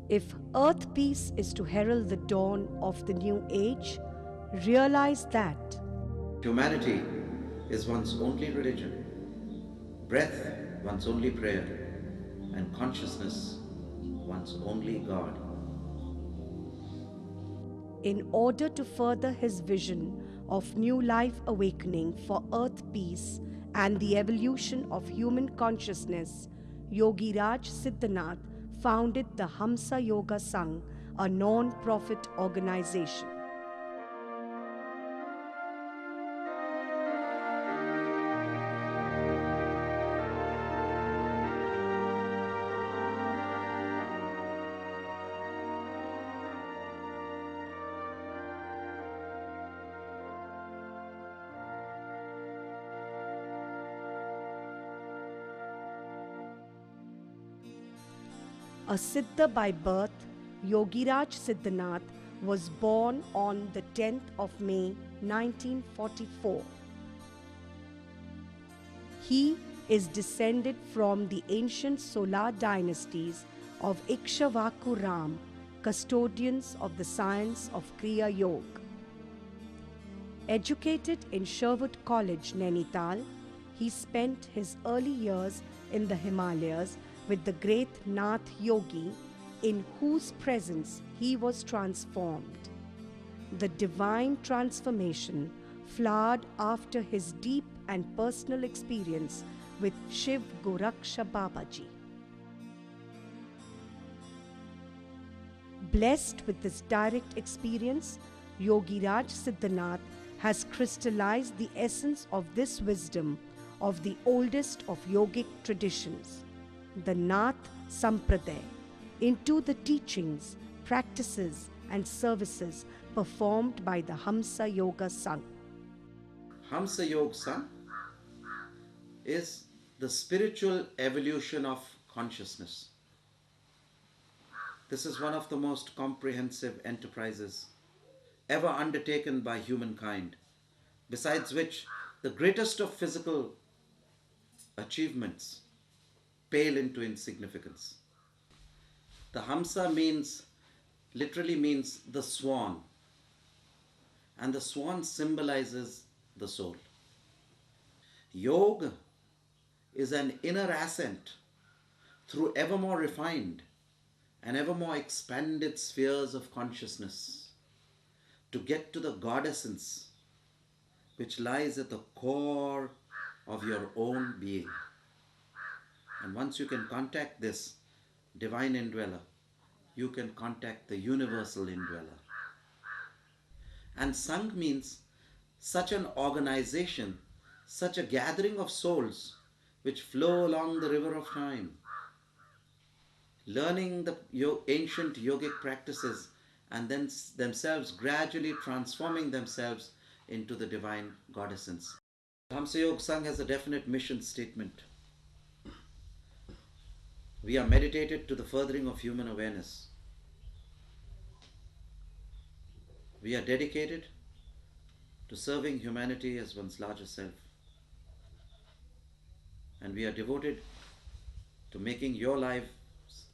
If earth peace is to herald the dawn of the new age, realize that Humanity is one's only religion, breath one's only prayer, and consciousness one's only God. in order to further his vision of new life awakening for earth peace and the evolution of human consciousness, Yogi Raj Siddhanath founded the Hamsa Yoga Sangh, a non-profit organization. A Siddha by birth, Yogiraj Siddhanath was born on the 10th of May 1944. He is descended from the ancient Solar dynasties of Ikshvaku Ram, custodians of the science of Kriya Yoga. Educated in Sherwood College, Nainital, he spent his early years in the Himalayas with the great Nath Yogi, in whose presence he was transformed. The divine transformation flowered after his deep and personal experience with Shiv Goraksha Babaji. Blessed with this direct experience, Yogi Raj Siddhanath has crystallized the essence of this wisdom of the oldest of yogic traditions, the Nath Sampradaya, into the teachings, practices, and services performed by the Hamsa Yoga Sangh. Hamsa Yoga Sangh is the spiritual evolution of consciousness. This is one of the most comprehensive enterprises ever undertaken by humankind, besides which the greatest of physical achievements pale into insignificance. The Hamsa literally means the swan, and the swan symbolizes the soul. Yoga is an inner ascent through ever more refined and ever more expanded spheres of consciousness to get to the God essence which lies at the core of your own being. And once you can contact this divine indweller, you can contact the universal indweller. And Sangh means such an organization, such a gathering of souls which flow along the river of time, learning the ancient yogic practices and then themselves gradually transforming themselves into the divine God essence. Hamsa Yoga Sangh has a definite mission statement. We are meditated to the furthering of human awareness. We are dedicated to serving humanity as one's larger self. And we are devoted to making your lives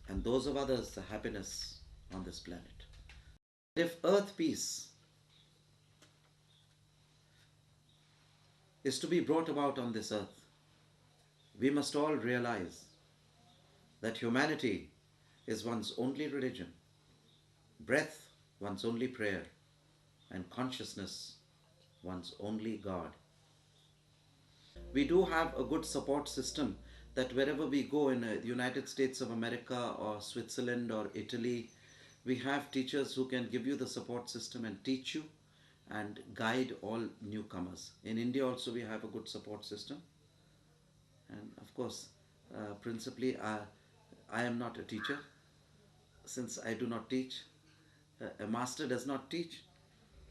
and those of others the happiness on this planet. If earth peace is to be brought about on this earth, we must all realize that humanity is one's only religion, breath one's only prayer, and consciousness one's only God. We do have a good support system that wherever we go in the United States of America or Switzerland or Italy, we have teachers who can give you the support system and teach you and guide all newcomers. In India also we have a good support system. And of course, principally I am not a teacher, since I do not teach. A master does not teach.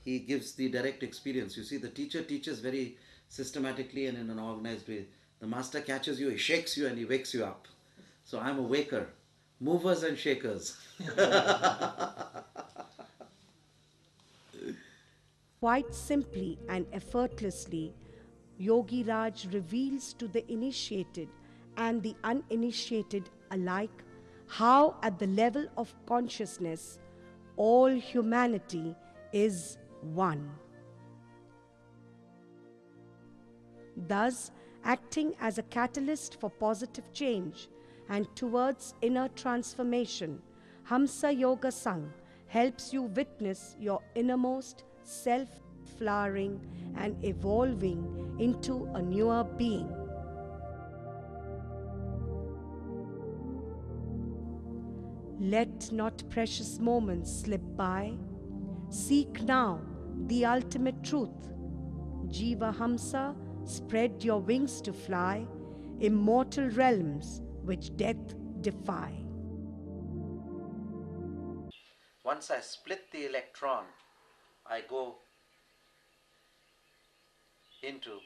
He gives the direct experience. You see, the teacher teaches very systematically and in an organized way. The master catches you, he shakes you and he wakes you up. So I'm a waker, movers and shakers. Quite simply and effortlessly, Yogi Raj reveals to the initiated and the uninitiated alike how at the level of consciousness all humanity is one. Thus, acting as a catalyst for positive change and towards inner transformation, Hamsa Yoga Sangh helps you witness your innermost self flowering and evolving into a newer being. Let not precious moments slip by. Seek now the ultimate truth. Jiva Hamsa, spread your wings to fly, immortal realms which death defy. Once I split the electron, I go into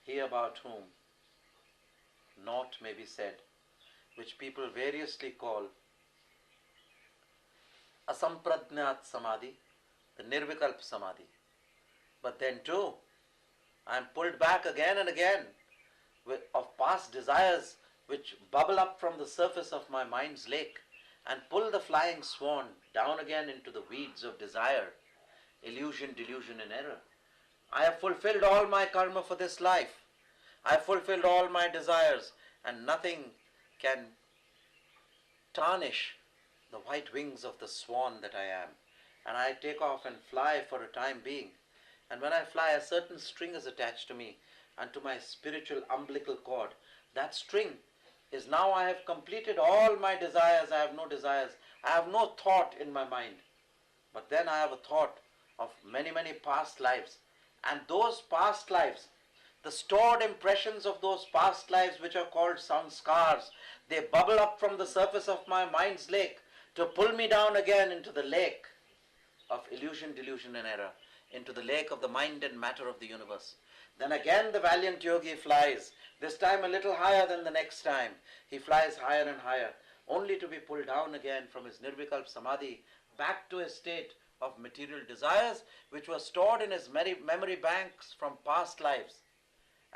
he about whom naught may be said, which people variously call asampradnat samadhi, the nirvikalp samadhi. But then too, I am pulled back again and again of past desires which bubble up from the surface of my mind's lake and pull the flying swan down again into the weeds of desire, illusion, delusion, and error. I have fulfilled all my karma for this life. I have fulfilled all my desires, and nothing can tarnish the white wings of the swan that I am. And I take off and fly for a time being. And when I fly, a certain string is attached to me and to my spiritual umbilical cord. That string is now I have completed all my desires. I have no desires. I have no thought in my mind. But then I have a thought of many, many past lives. And those past lives, the stored impressions of those past lives which are called sanskars, they bubble up from the surface of my mind's lake to pull me down again into the lake of illusion, delusion and error, into the lake of the mind and matter of the universe. Then again the valiant yogi flies, this time a little higher than the next time. He flies higher and higher, only to be pulled down again from his nirvikalp samadhi back to a state of material desires which were stored in his memory banks from past lives.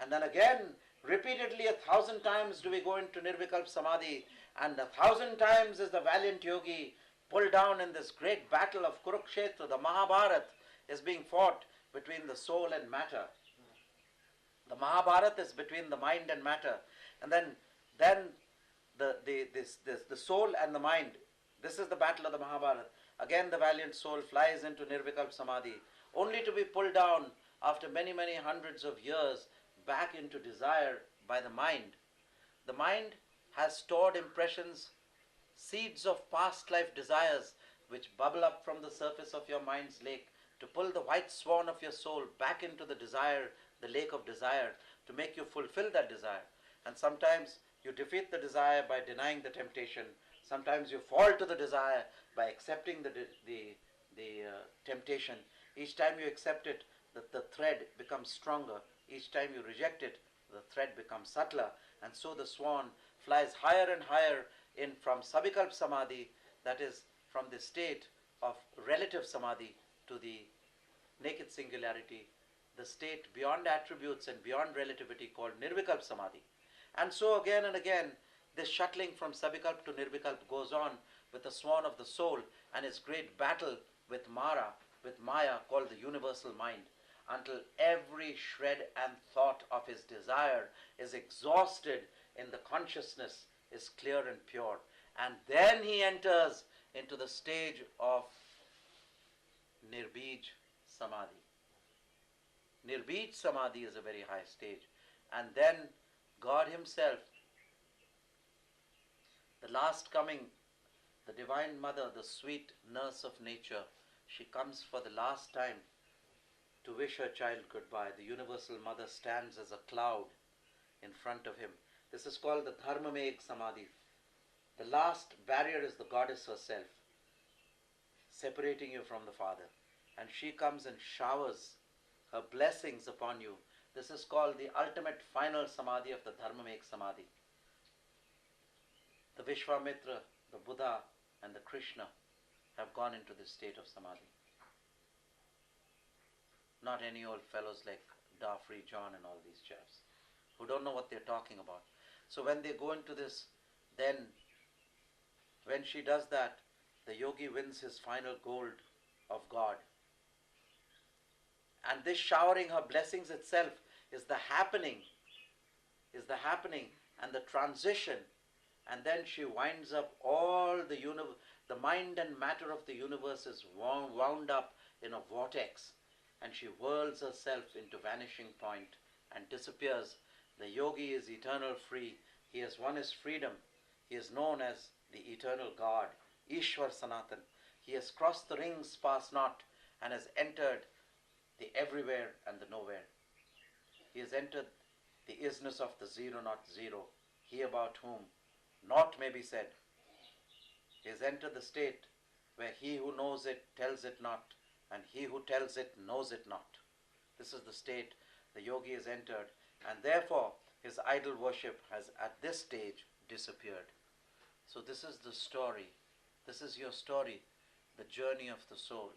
And then again, repeatedly 1,000 times do we go into nirvikalp samadhi, and 1,000 times is the valiant yogi pulled down in this great battle of Kurukshetra. The Mahabharata is being fought between the soul and matter. The Mahabharata is between the mind and matter, and then the soul and the mind. This is the battle of the Mahabharata. Again the valiant soul flies into nirvikalp samadhi, only to be pulled down after many, many hundreds of years back into desire by the mind. The mind has stored impressions, seeds of past life desires which bubble up from the surface of your mind's lake to pull the white swan of your soul back into the desire, the lake of desire, to make you fulfill that desire. And sometimes you defeat the desire by denying the temptation. Sometimes you fall to the desire by accepting the temptation. Each time you accept it, the thread becomes stronger. Each time you reject it, the thread becomes subtler. And so the swan flies higher and higher in from sabikalp samadhi, that is from the state of relative samadhi, to the naked singularity, the state beyond attributes and beyond relativity called nirvikalp samadhi. And so again and again, this shuttling from sabikalp to nirvikalp goes on with the swan of the soul and its great battle with Maya called the universal mind, until every shred and thought of his desire is exhausted in the consciousness, is clear and pure. And then he enters into the stage of Nirbij Samadhi. Nirbij Samadhi is a very high stage. And then God himself, the last coming, the Divine Mother, the sweet nurse of nature, she comes for the last time to wish her child goodbye. The Universal Mother stands as a cloud in front of him. This is called the Dharmamegh Samadhi. The last barrier is the goddess herself, separating you from the Father. And she comes and showers her blessings upon you. This is called the ultimate final Samadhi of the Dharmamegh Samadhi. The Vishwamitra, the Buddha, and the Krishna have gone into this state of Samadhi. Not any old fellows like Darfree John and all these chaps who don't know what they're talking about. So when they go into this Then, when she does that, the yogi wins his final gold of God. And this showering her blessings itself is the happening, and the transition. And then she winds up all the universe, the mind and matter of the universe is wound up in a vortex, and she whirls herself into vanishing point and disappears. The yogi is eternal free. He has won his freedom. He is known as the eternal God, Ishwar Sanatan. He has crossed the rings past not and has entered the everywhere and the nowhere. He has entered the isness of the zero not zero, he about whom naught may be said. He has entered the state where he who knows it tells it not, and he who tells it knows it not. This is the state the yogi has entered, and therefore his idol worship has at this stage disappeared. So this is the story. This is your story, the journey of the soul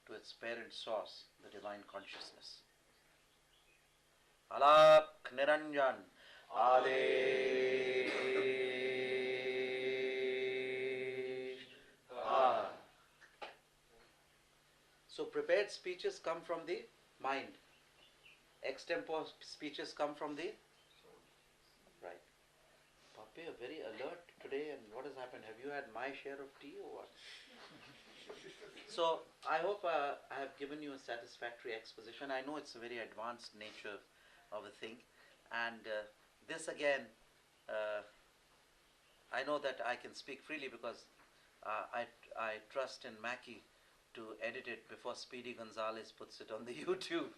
to its parent source, the divine consciousness. Alak Niranjan Adesh. So prepared speeches come from the mind. Extempore speeches come from the right. Papi, you're very alert today, and what has happened? Have you had my share of tea or what? So I hope I have given you a satisfactory exposition. I know it's a very advanced nature of a thing, and this again, I know that I can speak freely because I trust in Mackie to edit it before Speedy Gonzalez puts it on the YouTube.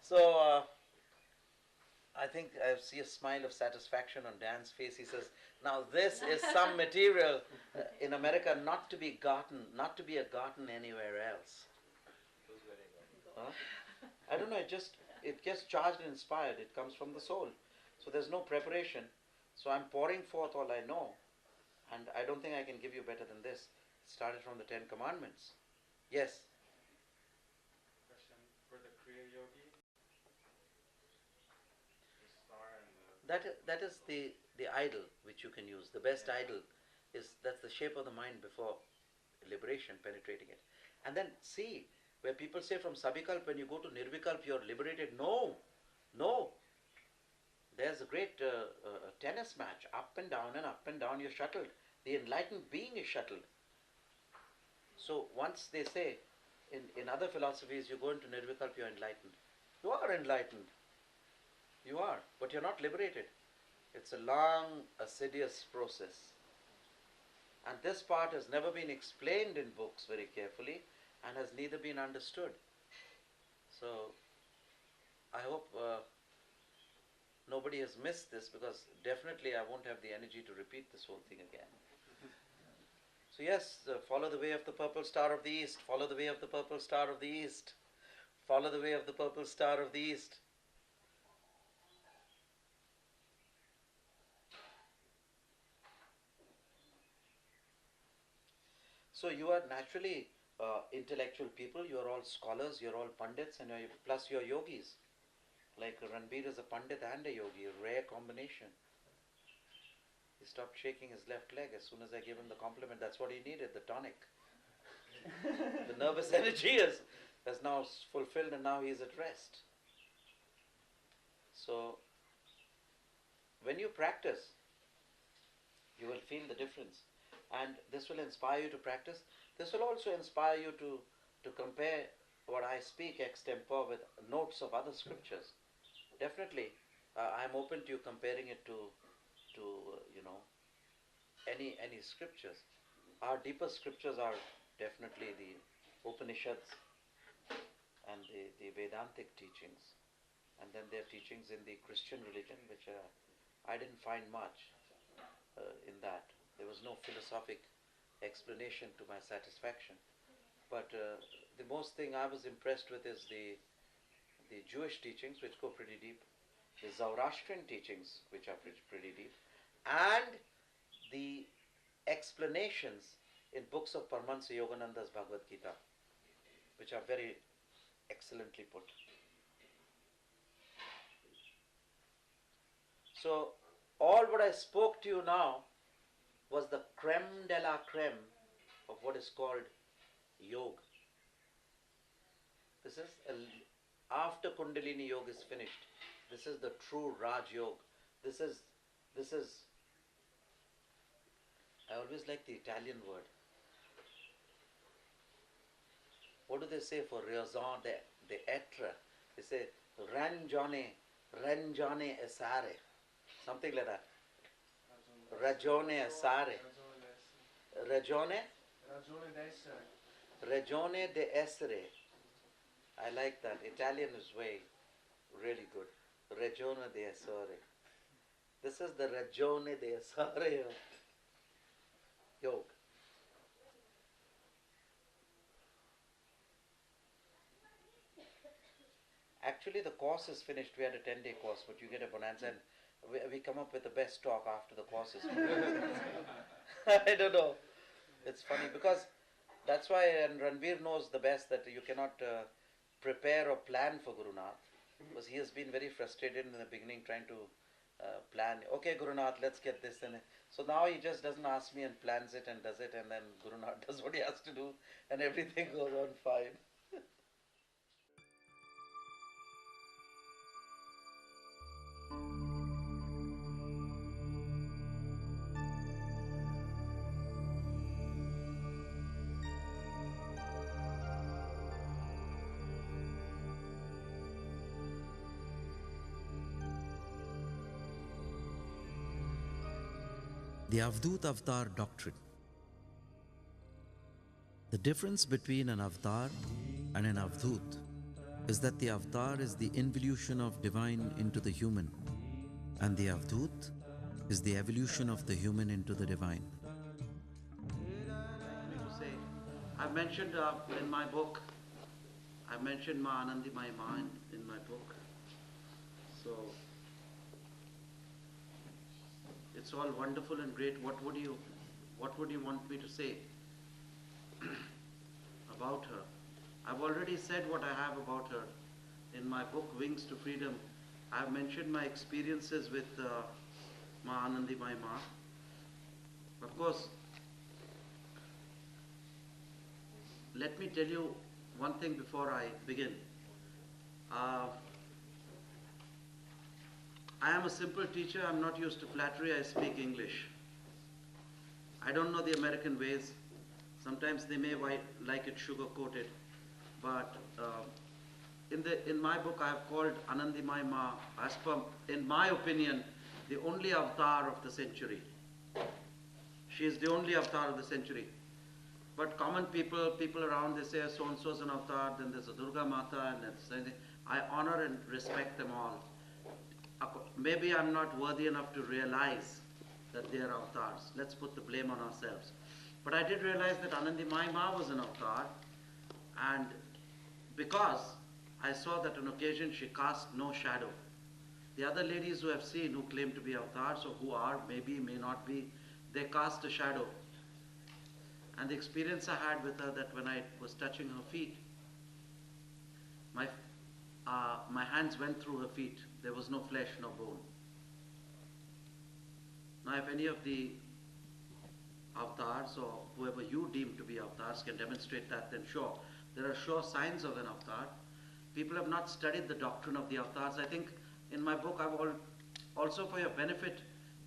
So I think I see a smile of satisfaction on Dan's face. He says, now this is some material in America not to be gotten, not to be gotten anywhere else. Huh? I don't know, it gets charged and inspired. It comes from the soul. So there's no preparation. So I'm pouring forth all I know. And I don't think I can give you better than this. It started from the 10 Commandments. Yes? Question for the Kriya Yogi. The star and That is the idol which you can use. The best idol that's the shape of the mind before liberation, penetrating it. And then see, where people say from Sabikalp, when you go to Nirvikalp, you're liberated. No. There's a great tennis match, up and down, you're shuttled. The enlightened being is shuttled. So once they say, in other philosophies, you go into Nirvikalp, you're enlightened. You are enlightened. You are, but you're not liberated. It's a long, assiduous process. And this part has never been explained in books very carefully and has neither been understood. So I hope nobody has missed this, because definitely I won't have the energy to repeat this whole thing again. So yes, follow the way of the purple star of the east, follow the way of the purple star of the east, follow the way of the purple star of the east. So you are naturally intellectual people, you are all scholars, you are all pandits, and plus you are yogis. Like Ranbir is a pandit and a yogi, a rare combination. He stopped shaking his left leg as soon as I gave him the compliment. That's what he needed, the tonic. The nervous energy has now fulfilled, and now he is at rest. So when you practice, you will feel the difference. And this will inspire you to practice. This will also inspire you to compare what I speak extempore with notes of other scriptures. Definitely, I'm open to you comparing it to any scriptures. Our deepest scriptures are definitely the Upanishads and the Vedantic teachings. And then there are teachings in the Christian religion, which I didn't find much in that. There was no philosophic explanation to my satisfaction. But the most thing I was impressed with is the Jewish teachings, which go pretty deep, the Zoroastrian teachings, which are pretty deep, and the explanations in books of Paramahansa Yogananda's Bhagavad Gita, which are very excellently put. So, all what I spoke to you now was the creme de la creme of what is called yoga. This is after Kundalini yoga is finished. This is the true Raj yoga. This is. I always like the Italian word. What do they say for raison d'être? They say rangione essere, something like that. Ragione essere. Ragione? Ragione d'essere. I like that. Italian is way really good. Ragione d'essere. This is the ragione d'essere of yoga. Actually, the course is finished. We had a 10-day course, but you get a bonanza, and we come up with the best talk after the course is finished. I don't know. It's funny because that's why, and Ranveer knows the best that you cannot prepare or plan for Guru Nath, because he has been very frustrated in the beginning trying to plan. Okay, Guru Nath, let's get this, and so now he just doesn't ask me and plans it and does it, and then Guru Nath does what he has to do, and everything goes on fine. The Avdut Avatar Doctrine. The difference between an Avatar and an Avdut is that the Avatar is the involution of divine into the human, and the Avdut is the evolution of the human into the divine. I've mentioned in my book, I've mentioned Ma Anandi My Mind in my book. So it's all wonderful and great. What would you want me to say about her? I've already said what I have about her in my book Wings to Freedom. I've mentioned my experiences with Ma Anandi My Ma. Of course, let me tell you one thing before I begin. I am a simple teacher. I'm not used to flattery. I speak English. I don't know the American ways. Sometimes they may like it sugar-coated. But in my book, I have called Anandimai Ma, as per, in my opinion, the only avatar of the century. She is the only avatar of the century. But common people around, they say so-and-so is an avatar, then there's a Durga Mata, and I honor and respect them all. Maybe I'm not worthy enough to realize that they are avatars. Let's put the blame on ourselves. But I did realize that Anandi Mai Ma was an avatar, and because I saw that on occasion she cast no shadow. The other ladies who have seen, who claim to be avatars, or who are, maybe, may not be, they cast a shadow. And the experience I had with her, that when I was touching her feet, my hands went through her feet. There was no flesh, no bone. Now, if any of the avatars or whoever you deem to be avatars can demonstrate that, then sure. There are sure signs of an avatar. People have not studied the doctrine of the avatars. I think in my book I've also, for your benefit,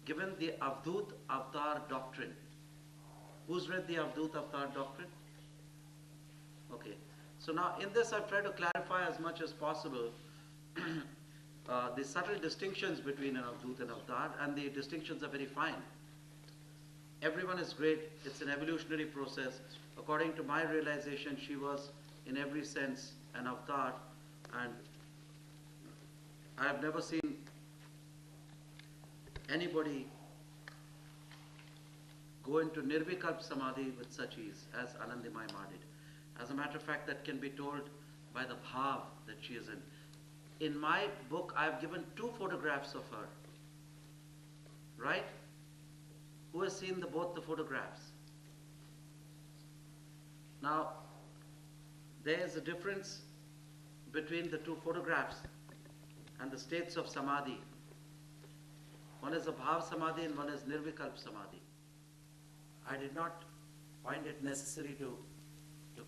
given the Avdut Avatar Doctrine. Who's read the Avdut Avatar Doctrine? Okay. So now in this I've tried to clarify as much as possible the subtle distinctions between an Avdut and Avatar, and the distinctions are very fine. Everyone is great. It's an evolutionary process. According to my realization, she was in every sense an Avatar, and I have never seen anybody go into Nirvikalp Samadhi with such ease as Anandimai Ma did. As a matter of fact, that can be told by the bhav that she is in. In my book, I have given 2 photographs of her. Right? Who has seen both the photographs? Now, there is a difference between the 2 photographs and the states of Samadhi. One is a Bhav Samadhi and one is Nirvikalp Samadhi. I did not find it necessary to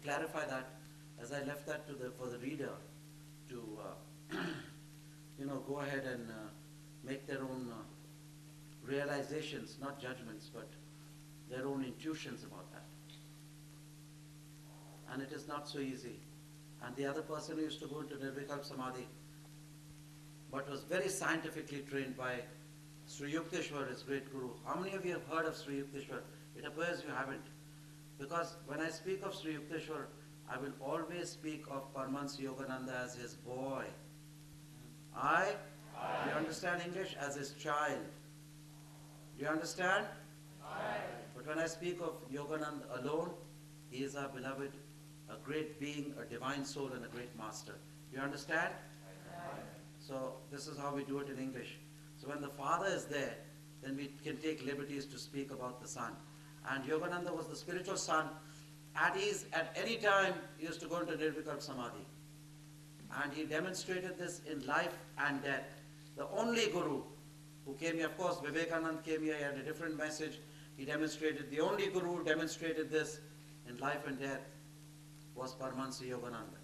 clarify that, as I left that for the reader to go ahead and make their own realizations, not judgments, but their own intuitions about that. And it is not so easy. And the other person who used to go into Nirvikalp Samadhi, but was very scientifically trained by Sri Yukteswar, his great guru. How many of you have heard of Sri Yukteswar? It appears you haven't. Because when I speak of Sri Yukteswar, I will always speak of Paramahansa Yogananda as his boy. Do you understand English? As his child. Do you understand? But when I speak of Yogananda alone, he is our beloved, a great being, a divine soul, and a great master. Do you understand? So this is how we do it in English. So when the Father is there, then we can take liberties to speak about the Son. And Yogananda was the spiritual son. At ease, at any time, he used to go into Nirvikalp Samadhi. And he demonstrated this in life and death. The only guru who came here, of course, Vivekananda came here, he had a different message. He demonstrated, the only guru who demonstrated this in life and death was Paramahansa Yogananda.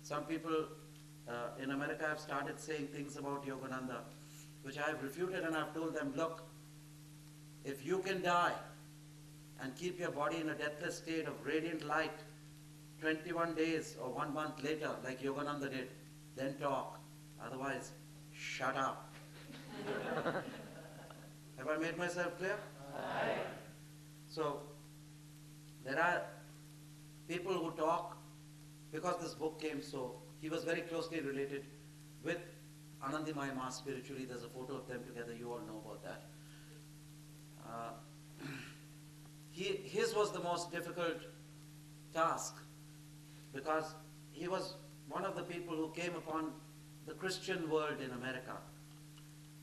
Some people in America have started saying things about Yogananda, which I have refuted, and I've told them, look, if you can die and keep your body in a deathless state of radiant light 21 days or 1 month later, like Yogananda did, then talk. Otherwise, shut up. Have I made myself clear? So, there are people who talk, because this book came so, he was very closely related with Anandimaya Ma spiritually. There's a photo of them together, you all know about that. His was the most difficult task, because he was one of the people who came upon the Christian world in America.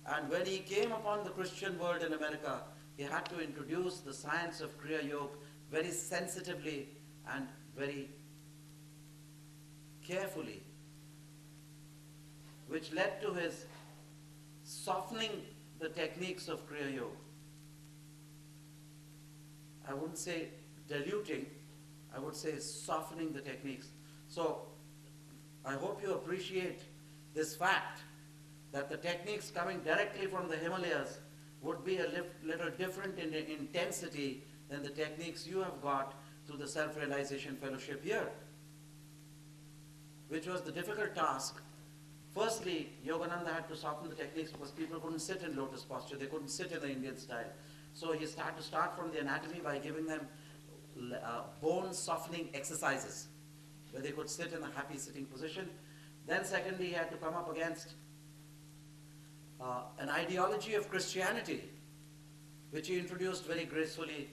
And when he came upon the Christian world in America, he had to introduce the science of Kriya Yoga very sensitively and very carefully, which led to his softening the techniques of Kriya Yoga. I wouldn't say diluting, I would say softening the techniques. So I hope you appreciate this fact that the techniques coming directly from the Himalayas would be a little different in intensity than the techniques you have got through the Self-Realization Fellowship here, which was the difficult task. Firstly, Yogananda had to soften the techniques because people couldn't sit in lotus posture, they couldn't sit in the Indian style. So he started to start from the anatomy by giving them bone softening exercises where they could sit in a happy sitting position. Then secondly, he had to come up against an ideology of Christianity, which he introduced very gracefully,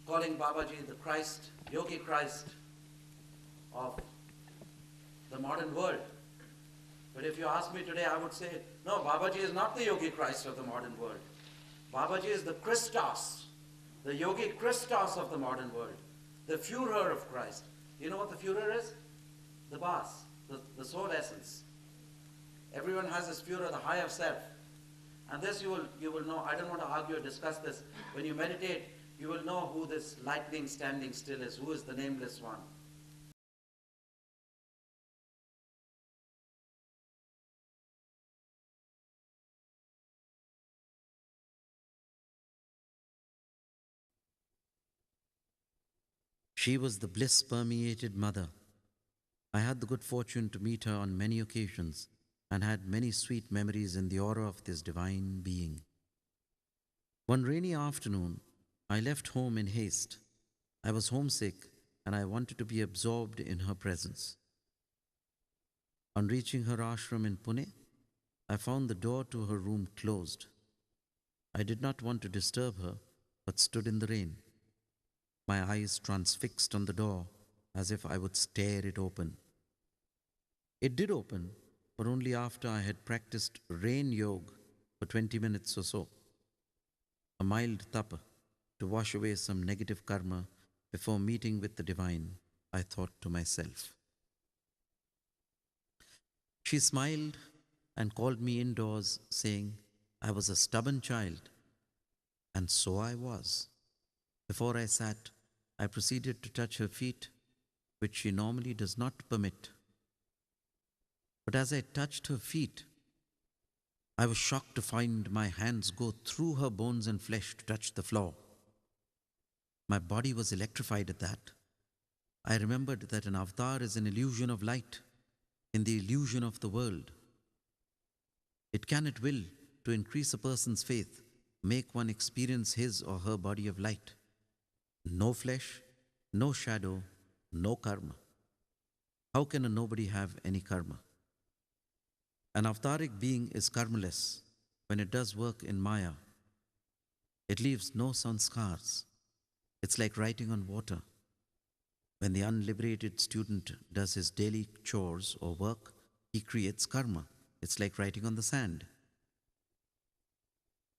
calling Babaji the Christ, Yogi Christ of the modern world. But if you ask me today, I would say, no, Babaji is not the Yogi Christ of the modern world. Babaji is the Christos, the Yogi Christos of the modern world, the Führer of Christ. You know what the Führer is? The boss, the soul essence. Everyone has this Führer, the higher self. And this you will know. I don't want to argue or discuss this. When you meditate, you will know who this lightning standing still is, who is the nameless one. She was the bliss permeated mother. I had the good fortune to meet her on many occasions and had many sweet memories in the aura of this divine being. One rainy afternoon, I left home in haste. I was homesick and I wanted to be absorbed in her presence. On reaching her ashram in Pune, I found the door to her room closed. I did not want to disturb her, but stood in the rain, my eyes transfixed on the door as if I would stare it open. It did open, but only after I had practiced rain yoga for 20 minutes or so, a mild tapa to wash away some negative karma before meeting with the divine, I thought to myself. She smiled and called me indoors, saying I was a stubborn child, and so I was. Before I sat, I proceeded to touch her feet, which she normally does not permit. But as I touched her feet, I was shocked to find my hands go through her bones and flesh to touch the floor. My body was electrified at that. I remembered that an avatar is an illusion of light in the illusion of the world. It can at will, to increase a person's faith, make one experience his or her body of light. No flesh, no shadow, no karma. How can a nobody have any karma? An avataric being is karmaless when it does work in Maya. It leaves no sanskars. It's like writing on water. When the unliberated student does his daily chores or work, he creates karma. It's like writing on the sand.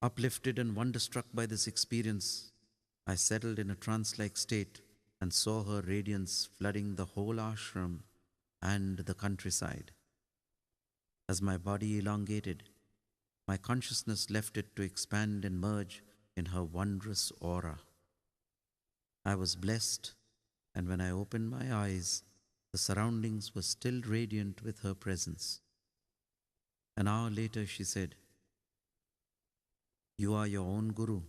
Uplifted and wonderstruck by this experience, I settled in a trance like state and saw her radiance flooding the whole ashram and the countryside. As my body elongated, my consciousness left it to expand and merge in her wondrous aura. I was blessed, and when I opened my eyes, the surroundings were still radiant with her presence. An hour later, she said, "You are your own Guru.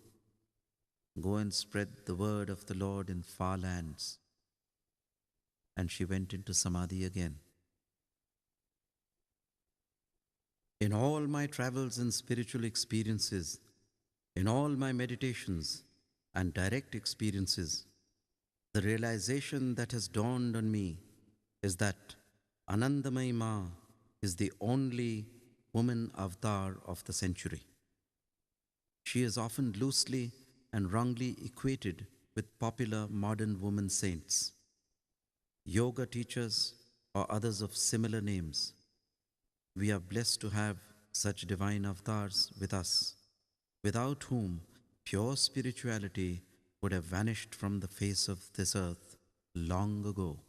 Go and spread the word of the Lord in far lands." And she went into Samadhi again. In all my travels and spiritual experiences, in all my meditations and direct experiences, the realization that has dawned on me is that Anandamayi Ma is the only woman avatar of the century. She is often loosely and wrongly equated with popular modern woman saints, yoga teachers, or others of similar names. We are blessed to have such divine avatars with us, without whom pure spirituality would have vanished from the face of this earth long ago.